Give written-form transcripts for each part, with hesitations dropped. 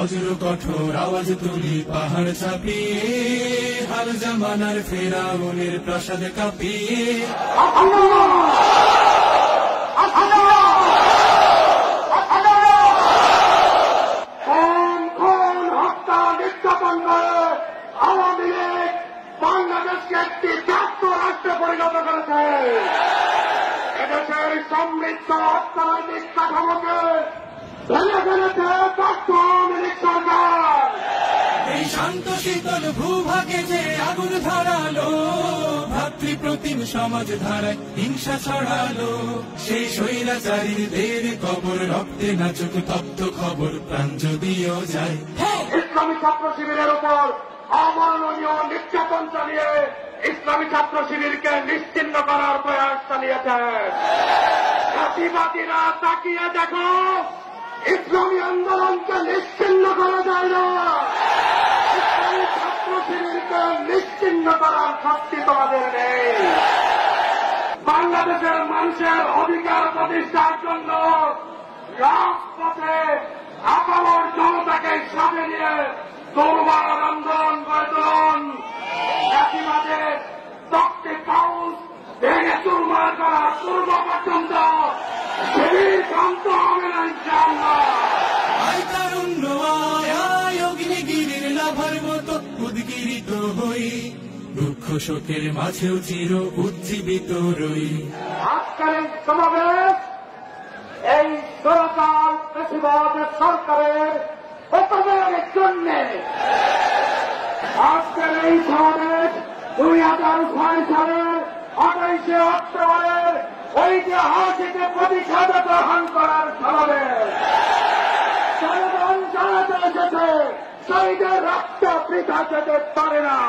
বজ্র কঠোর আওয়াজ তুলি পাহাড় চাপিয়ে, হাল জামানার ফেরাউনের প্রাসাদ কাঁপিয়ে। হত্যা নির্যাতন করে আওয়ামী লীগ বাংলাদেশকে একটি জাতীয় রাষ্ট্রে পরিণত করেছে। এদেশের সমৃদ্ধ অর্থনৈতিক কাঠামোকে ভেঙে ফেলেছে আওয়ামী লীগ সরকার। এই শান্ত শীতল ভূভাগে যে আগুন ধরালো, ভাতৃপ্রতিম সমাজ ধারায় হিংসা ছড়ালো, সেই স্বৈরাচারীদের কবর রক্তে নাচুক তপ্ত খবর, প্রাণ যদিও যায়। ইসলামী ছাত্র শিবিরের উপর অমাননীয় নির্যাতন চালিয়ে ইসলামী ছাত্র শিবিরকে নিশ্চিহ্ন করার প্রয়াস চালিয়েছেন। জাতিবাদীরা তাকিয়ে দেখো, ইসলামী আন্দোলনকে নিশ্চিহ্ন করা যায় না। ইসলামী ছাত্র শিবিরকে নিশ্চিহ্ন করার শক্তি তোমাদের নেই। বাংলাদেশের মানুষের অধিকার প্রতিষ্ঠার জন্য রাজপথে আপামর জনতাকে সাথে নিয়ে দুর্বার আন্দোলন গড়ে তুলুন। জাতিবাদে শক্তি পাউস ভেঙে চুরমার করার পূর্ব পর্যন্ত শিবির শান্ত হবে না ইনশাআল্লাহ। তারুণ্য আয় অগ্নিগিরির লাভার মতো উদ্গিরিত হই, দুঃখ শোকের মাঝেও চির উজ্জীবিত রই। আজকের এই সমাবেশ এই সরকার পেশিবাদের সরকারের পতনের জন্য। আজকের এই সমাবেশ 2006 সালের 28শে অক্টোবরের ঐতিহাসিক প্রতিষ্ঠাতা গ্রহণ করার সমাবেশ। জনগণ জানাতে এসেছে শহীদের রক্ত বৃথা যেতে পারে না।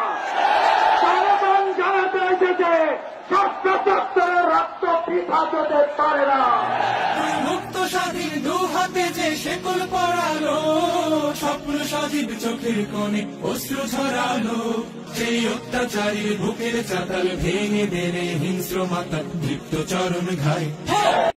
জনগণ জানাতে এসেছে ছাত্রের রক্ত বৃথা যেতে পারে না। মুক্ত স্বাধীন দু হাতে যে শেকল পড়ালো, স্বপ্ন সজীব চোখের কোণে অশ্রু ঝরালো, সেই অত্যাচারীর বুকের চাতাল ভেঙে দেনে হিংস্র মাতা দীপ্ত চরণ ঘায়।